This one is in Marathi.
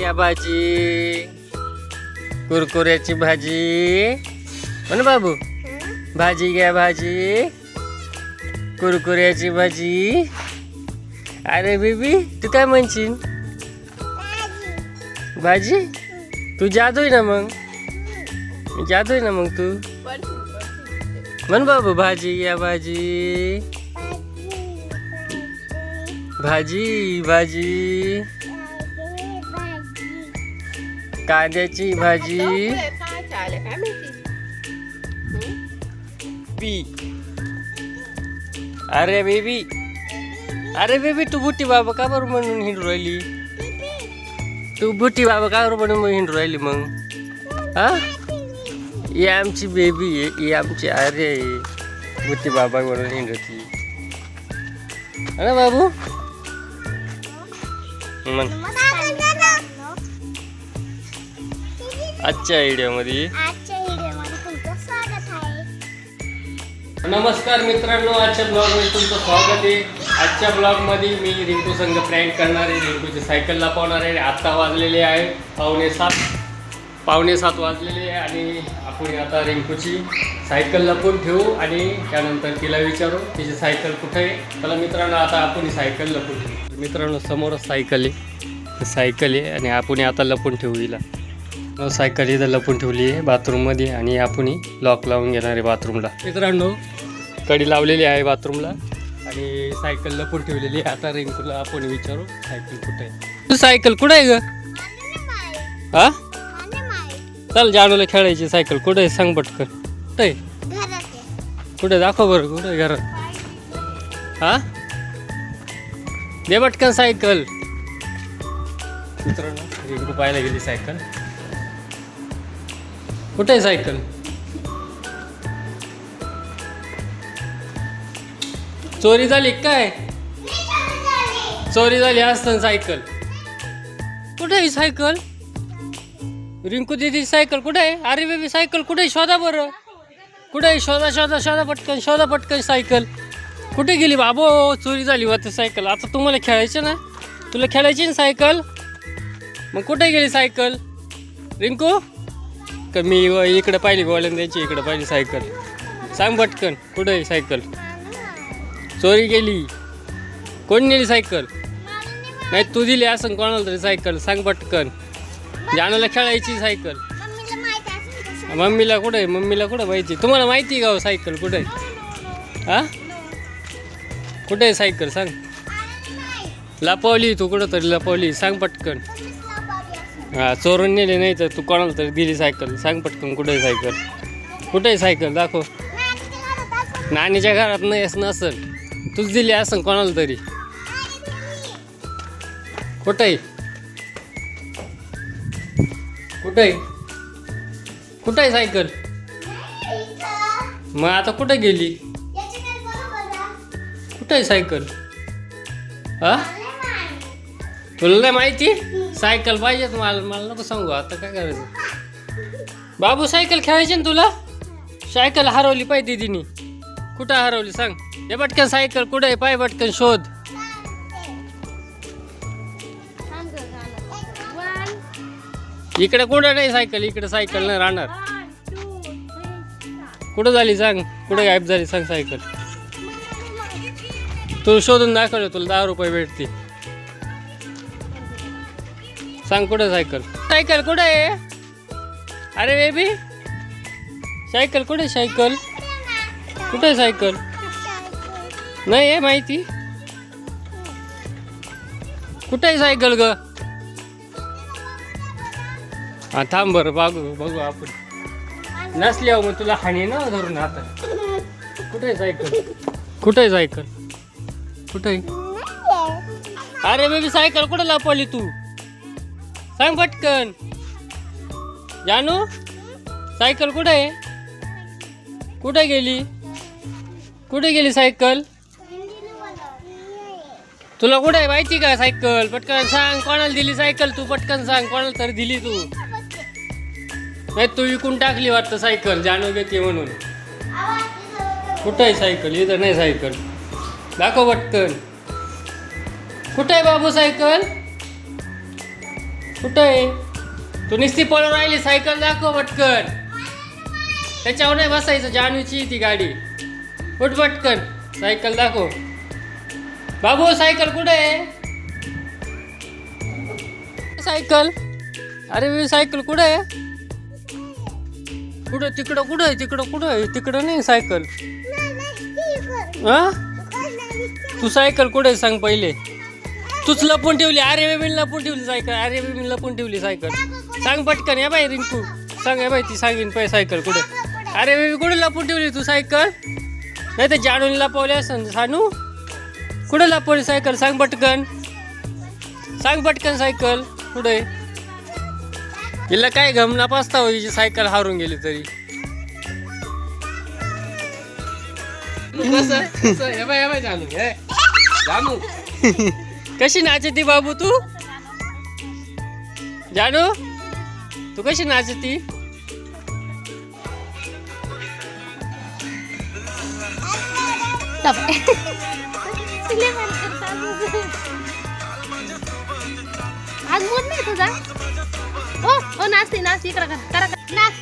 घ्या भाजी, कुरकुऱ्याची भाजी. म्हण बाबू, भाजी घ्या भाजी, कुरकुऱ्याची भाजी. अरे बेबी, तू काय म्हणशील? भाजी? तू जादू आहे ना मग, जादू आहे ना मग तू. म्हण बाबू, भाजी घ्या भाजी, भाजी भाजी, कांद्याची भाजी. अरे बेबी, अरे बेबी, तू बुट्टी बाबा का बरं म्हणून हिंडू राहिली? तू बुट्टी बाबा का बरं म्हणून हिंडू राहिली मग? हा, ही आमची बेबी आहे, ही आमची. अरे बुट्टी बाबा म्हणून हिंडती. अरे बाबू म्हण. आजच्या व्हिडिओमध्ये नमस्कार मित्रांनो, आजच्या ब्लॉगमध्ये तुमचं स्वागत आहे. आजच्या ब्लॉगमध्ये मी रिंकू संघ प्रँक करणार आहे, रिंकूची सायकल लपवणार आहे. आत्ता वाजलेले आहे पावणे सात वाजलेले आहे आणि आपण आता रिंकूची सायकल लपवून ठेवू आणि त्यानंतर तिला विचारू तिची सायकल कुठे आहे. चला मित्रांनो, आता आपण सायकल लपवून ठेवू. मित्रांनो, समोरच सायकल आहे आणि आपण आता लपवून ठेवू हिला. सायकल इथं लपून ठेवली आहे बाथरूममध्ये आणि आपण लॉक लावून घेणार आहे बाथरूमला. मित्रांनो, कडी लावलेली आहे बाथरूमला आणि सायकल लपून ठेवलेली आहे. आता रिंकूला आपण विचारू सायकल कुठे आहे. तू सायकल कुठे आहे ग? हा, चल जानूला खेळायची सायकल कुठे आहे सांग पटकन. कुठे कुठे दाखव बरं, कुठे आहे घरात? हा, दे पटकन सायकल. मित्रांनो, रिंकू पाहायला गेली सायकल. कुठे आहे सायकल? चोरी झाली काय? चोरी झाली असतं सायकल. कुठे आहे सायकल? रिंकू दीदी सायकल कुठे आहे? अरे बेबी, सायकल कुठे आहे? शोधा बरं, कुठे आहे? शोधा शोधा शोधा पटकन, शोधा पटकन सायकल. कुठे गेली बाबो? चोरी झाली होती सायकल. आता तुम्हाला खेळायचं ना, तुला खेळायची ना सायकल, मग कुठे गेली सायकल? रिंकू, मी इकडे पाहिली गोलंदाची, इकडे पाहिली सायकल. सांग पटकन कुठे आहे सायकल? चोरी गेली. कोण नेली सायकल? नाही, तू दिली असं कोणाला तरी सायकल. सांग पटकन. जानूला खेळायची सायकल. मम्मीला कुठे आहे? मम्मीला कुठं माहिती? तुम्हाला माहिती का सायकल कुठे आहे? हा, कुठे आहे सायकल सांग. लपवली तू कुठं तरी, लपवली. सांग पटकन. हा, चोरून नेले नाही तर तू कोणाला तरी दिली सायकल. सांग पटकन कुठे आहे सायकल? कुठे आहे सायकल दाखव. नानीच्या घरात नसेल, तूच दिली असं कोणाला तरी. कुठे आहे? कुठे आहे? कुठे आहे सायकल? मग आता कुठे गेली? कुठे आहे सायकल? हा, तुला नाही माहिती? सायकल पाहिजे मला, मला नको सांगू. आता काय करायचं बाबू? सायकल खेळायची ना तुला. सायकल हरवली पाहिजे दिदीनी. कुठं हरवली सांग. हे पटकन सायकल कुठे आहे पाय, पटकन शोध. इकडे कुठं नाही सायकल, इकडे सायकल नाही राहणार. कुठं झाली सांग, कुठे गायब झाली सांग सायकल. तू शोधून दाखवलं, तुला 10 रुपये भेटते. सांग कुठे सायकल? सायकल कुठे आहे? अरे बेबी, सायकल कुठे? सायकल कुठे आहे? सायकल नाही आहे माहिती. कुठे आहे सायकल ग? हा, थांब बरं, बघू आपण. नसल्यावर मग तुला हानी ना धरून आता. कुठे आहे सायकल? कुठे आहे सायकल? कुठे आहे? अरे बेबी, सायकल कुठे लपवली तू? सांग पटकन. जानू, सायकल कुठे आहे? कुठे गेली? कुठे गेली सायकल? तुला कुठे आहे माहिती का सायकल? पटकन सांग कोणाला दिली सायकल. तू पटकन सांग कोणाला तरी दिली तू. नाही, तू विकून टाकली वाटतं सायकल, जानू घेते म्हणून. कुठे आहे सायकल? इथं नाही सायकल. दाखव पटकन. कुठे आहे बाबू सायकल? कुठं आहे? तू नुसती पळून राहिली. सायकल दाखव पटकन. त्याच्यावर नाही बसायचं. जानूची ती गाडी. उठ पटकन. सायकल दाखव. बाबू सायकल कुठे आहे? सायकल. अरे मी सायकल कुठे आहे? कुठं? तिकडं कुठं आहे? तिकडं कुठं आहे? तिकडं नाही सायकल. हा तू सायकल कुठे आहे सांग पहिले. तूच लपून ठेवली. अरे बेबी लपून ठेवली सायकल. अरे बेबी लपून ठेवली सायकल. सांग पटकन. या बाई रिंकू सांग. या बाई ती सांगेन पाहिजे सायकल कुठे. अरे बेबी कुठे लपून ठेवली तू सायकल? नाही तर जानून लपवली असं. सानू कुठे लपवली सायकल? सांग पटकन. सांग पटकन सायकल कुठे. हिला काय घमना पाचता हो हिची सायकल हारून गेली तरी. जानू कशी नाचती बाबू तू? जानू तू कशी नाचती? आज मूड नाही तुझा? ओ नाचते नाचते इकडं करा नाच.